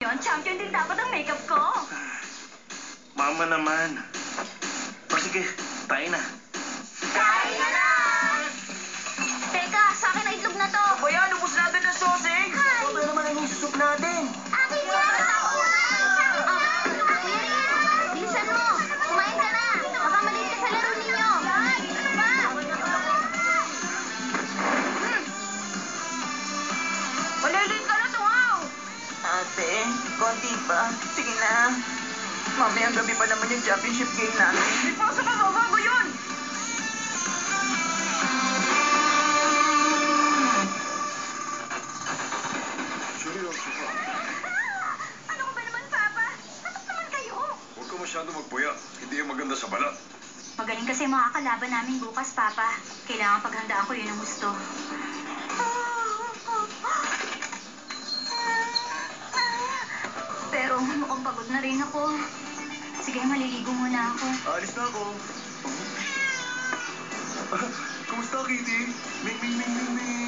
Yon, champion din dapat ang makeup ko. Mama naman. O sige, tayo na. Kain na na! Teka, sa akin na itlog na to. Ba yan? Ubus natin ng sausage! Hi! Ano naman ang isusok natin? Akin yan! Bilisan mo! Kumain ka na! Baka malit ka sa laro ninyo! Malilate ka na, tungaw! Ate, konti pa. Sige na. Mamayang gabi pa naman yung championship game namin. Ipasok ka, bago yun! Seryoso ka. Ano ka ba naman, Papa? Natok naman kayo! Huwag ka masyado magpuya. Hindi yung maganda sa balat. Magaling kasi mga kalaban namin bukas, Papa. Kailangan paghandaan ko yun ang gusto. Pero mukhang pagod na rin ako. Sige, maliligo muna ako. Alis na ako. Kumusta, Kitty? Ming, ming, ming, ming, ming.